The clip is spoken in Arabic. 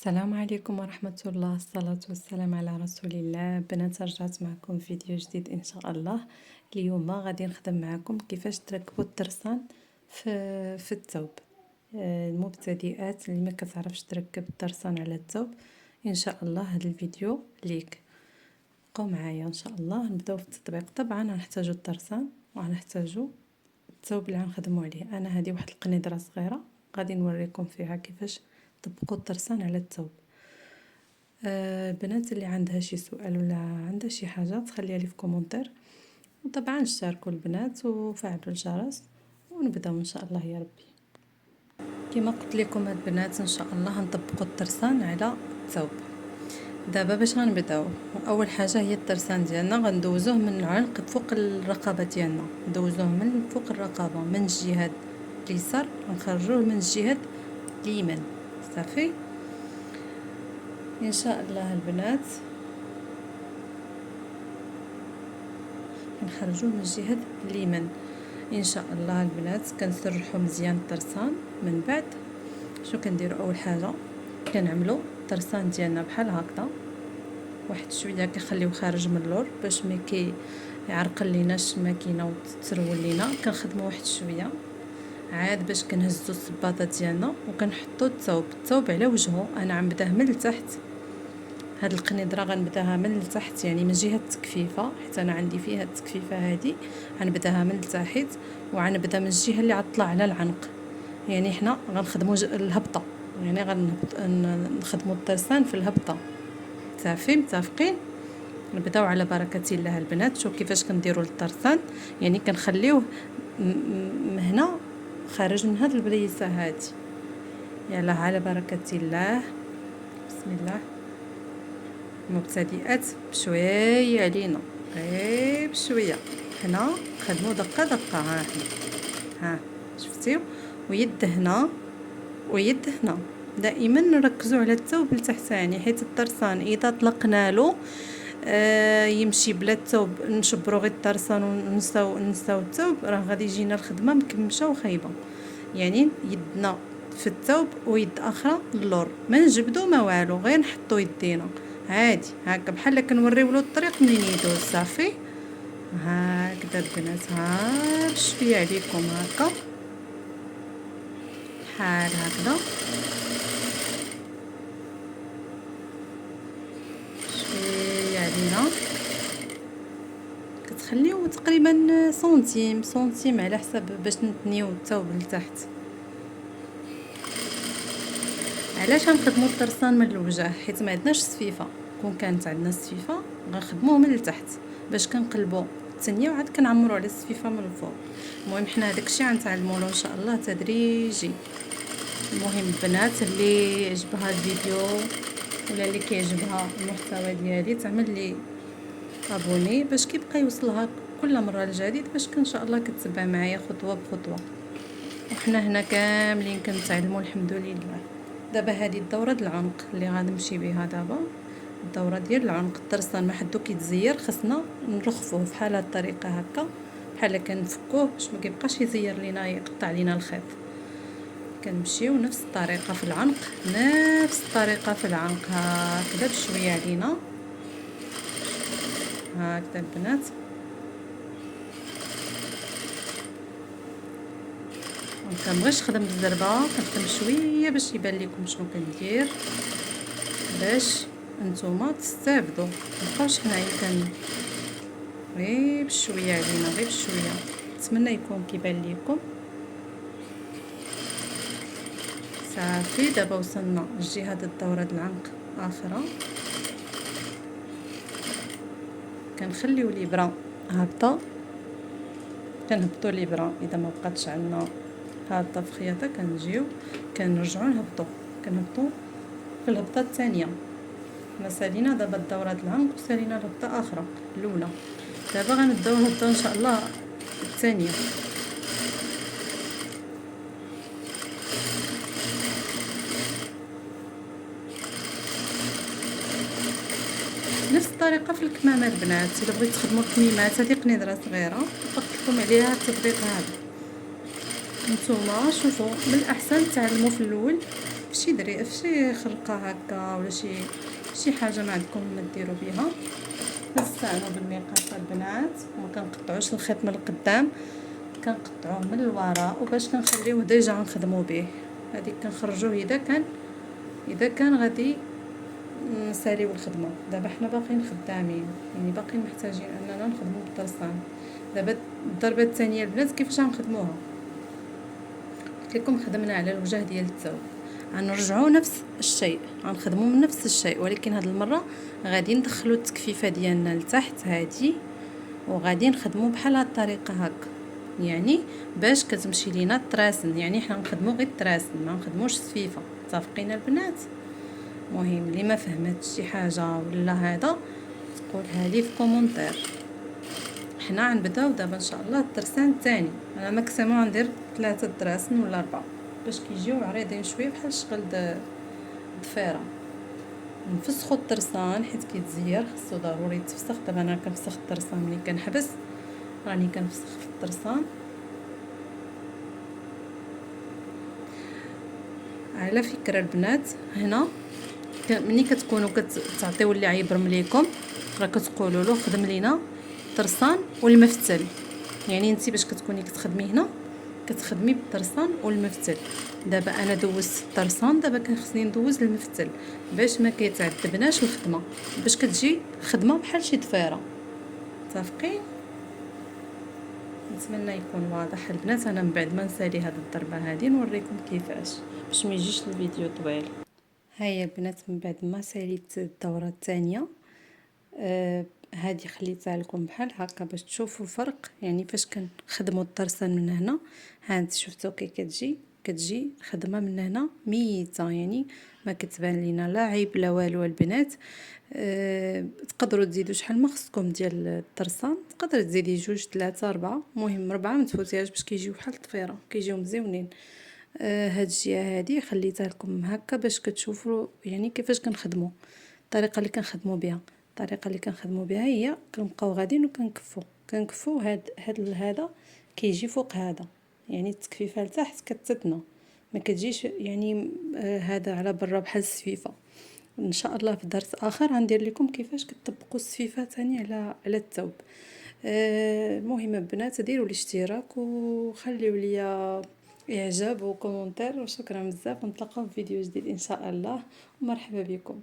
السلام عليكم ورحمة الله، الصلاة والسلام على رسول الله. بنات، رجعت معكم فيديو جديد ان شاء الله. اليوم غادي نخدم معكم كيفاش تركبوا الترسان في الثوب. المبتدئات اللي ما كتعرفش تركب الترسان على الثوب، ان شاء الله هذا الفيديو ليك. بقوا معايا ان شاء الله. نبداو في التطبيق. طبعا غنحتاجو الترسان وغنحتاجو الثوب اللي غنخدموا عليه. انا هذه واحد القنيدره صغيره غادي نوريكم فيها كيفاش طبقوا الترسان على الثوب. البنات اللي عندها شي سؤال ولا عندها شي حاجه تخليها لي في كومنتير، وطبعا اشتركوا البنات وفعلوا الجرس، ونبداو ان شاء الله يا ربي. كما قلت لكم البنات ان شاء الله هنطبقوا الترسان على الثوب. دابا باش غنبداو، اول حاجه هي الترسان ديالنا غندوزوه من العنق فوق الرقبه ديالنا، ندوزوه من فوق الرقبه من الجهه اليسار ونخرجوه من الجهه اليمين. صافي ان شاء الله البنات. نخرجوه من الجهه اليمين ان شاء الله البنات. كنسرحوا مزيان الترسان. من بعد شنو كنديروا؟ اول حاجه كنعملوا الترسان ديالنا بحال هكذا، واحد شويه كنخليوه خارج من اللور باش ما يعرقل ليناش الماكينه وتسرول لينا. كنخدموا واحد شويه عاد باش كنهزوا الصباطه ديالنا وكنحطوا الثوب على وجهه. انا غنبداه من التحت، هاد القنيدره غنبداها من التحت، يعني من جهه التكفيفه، حيت انا عندي فيها التكفيفه هذه. غنبداها من التحت وغنبدا من الجهه اللي غتطلع على العنق. يعني حنا غنخدموا الهبطه، يعني نخدموا الترسان في الهبطه. صافي متفقين؟ نبداو على بركه الله البنات. شوف كيفاش كنديروا الترسان، يعني كنخليوه هنا خارج من هاد البليصه هذه. يلا على بركه الله، بسم الله. مبتدئات بشويه علينا، غير بشويه. هنا خدموا دقه دقه. ها شفتيو؟ ويد هنا ويد هنا. دائما نركزوا على الثوب التحتاني، حيت الترسان اذا طلقنا له يمشي بلا الثوب. نشبروا غير الترسان وننساو الثوب، راه غادي يجينا الخدمه مكمشه وخايبه. يعني يدنا في الثوب ويد اخرى للور، ما نجبدو ما والو، غير نحطو يدينا عادي هكا بحال كنوريو له الطريق منين يدوز. صافي هكذا البنات. ها بشويه عليكم هكا بحال هكذا، شويه علينا. كتخليو تقريبا سنتيم على حسب باش نتنيو الثوب لتحت. علاش غنخدموا الترسان من الوجه؟ حيت ما عندناش السفيفه. كون كانت عندنا السفيفه غنخدموه من التحت باش كنقلبوا الثانيه وعاد كنعمروا على السفيفه من الفوق. المهم حنا داكشي غنتعلموا له ان شاء الله تدريجي. المهم البنات اللي عجبها الفيديو ولا اللي كيعجبها المحتوى ديالي تعمل لي ابوني باش كيبقى يوصلها كل مره الجديد، باش ان شاء الله كتبع معايا خطوه بخطوه. وحنا هنا كاملين كنتعلموا الحمد لله. دابا هذه الدوره ديال العنق اللي غنمشي بها دابا. الدوره ديال العنق الترسان ما حدو كيتزير، خصنا نرخفوه بحال هاد الطريقه هكا، بحال كنفكوه باش ما كيبقاش يزير لينا يقطع لينا الخيط. كنمشيو نفس الطريقه في العنق، نفس الطريقه في العنق هكذا بشويه علينا هكذا البنات. كنبغيش نخدم بالزربه، كنخدم شويه باش يبان لكم شنو كندير، باش نتوما تستافدوا. مابقاوش هنايا غير بشويه علينا، غير بشويه. نتمنى يكون كيبان لكم. صافي دابا وصلنا لجهه الدوره د العنق اخرى. كنخليو الابره هابطه، كنهبطوا الابره اذا ما بقاتش عندنا هابطه في خياطه. كنجيو كنرجعوا كنهبطوا في الهبطه الثانيه. حنا سالينا دابا الدوره د العنق وسالينا الهبطه اخرى الاولى. دابا غنبداو نهبطوا ان شاء الله الثانيه. نفس الطريقه في الكمامه البنات. الا بغيتو تخدموا الكميمات، هذه قنيدره صغيره طبقت لكم عليها التطبيق هذا. نتوما شوفوا من الاحسن تعلموا في الاول في شي خرقه هكا ولا شي حاجه ما عندكم ما ديروا بها. كنستعنوا بالمقص البنات، وما كنقطعوش الخيط من القدام، كنقطعوه من الوراء، وباش كنخليوه ديجا نخدموا به. هذيك كنخرجوه اذا كان غادي نساليو الخدمه. دابا حنا باقيين خدامين، يعني باقيين محتاجين اننا نخدموا بالطرسان. دابا الضربه الثانيه البنات كيفاش غنخدموها؟ قلت لكم خدمنا على الوجه ديال الثوب، غنرجعوا نفس الشيء، غنخدموا من نفس الشيء، ولكن هذه المره غادي ندخلوا التكفيفه ديالنا لتحت هادي، وغادي نخدموا بحال هاد الطريقه هكا، يعني باش كتمشي لينا التراسن. يعني حنا نخدموا غير التراسن، ما نخدموش السفيفه. متفقين البنات؟ مهم اللي ما فهمت شي حاجه ولا هذا تقولها لي في كومونتير. حنا غنبداو دابا ان شاء الله الترسان الثاني. انا ماكسيموم ندير 3 دراسن ولا 4 باش كيجيو عريضين شويه بحال شغل ضفيره. نفسخوا الترسان حيت كيتزير، خصو ضروري يتفسخ. دابا انا كنفسخ الترسان ملي كنحبس، راني كنفسخ في الترسان. على فكره البنات، هنا ملي كتكونوا كتعطيو اللي عيبرم ليكم، راه كتقولوا له خدم لينا الترسان والمفتل. يعني انت باش كتكوني كتخدمي هنا كتخدمي بالترسان والمفتل. دابا انا دوزت الترسان، دابا خصني ندوز المفتل باش ما كيتعذبناش الخدمه، باش كتجي خدمه بحال شي ضفيره. متفقين؟ نتمنى يكون واضح البنات. انا من بعد ما نسالي هذه الضربه هذه نوريكم كيفاش باش ما يجيش الفيديو طويل. هيا البنات، من بعد ما ساليت الدوره الثانيه هذه خليتها لكم بحال هكا باش تشوفوا الفرق. يعني فاش كنخدموا الطرسان من هنا، ها انت شفتوا كي كتجي خدمه من هنا ميته، يعني ما كتبان لينا لا عيب لا والو. البنات تقدروا تزيدوا شحال ما خصكم ديال الطرسان، تقدر تزيدي 2 3 4، المهم 4 ما تفوتيهاش باش كيجيو بحال الطفيره، كيجيو مزيونين. هاد الجهه هادي خليتها لكم هكا باش كتشوفوا يعني كيفاش كنخدموا، الطريقه اللي كنخدموا بها. الطريقه اللي كنخدموا بها هي كنبقاو غاديين وكنكفوا هذا كيجي فوق هذا، يعني التكفيفه لتحت كتتنا، ما كتجيش يعني هذا على برا بحال السفيفه. ان شاء الله في درس اخر غندير لكم كيفاش كتطبقوا السفيفه ثاني على الثوب. المهم البنات ديروا الاشتراك وخليوا لي اعجاب وكومنتير، وشكرا بزاف، ونتلاقاو في فيديو جديد ان شاء الله، ومرحبا بكم.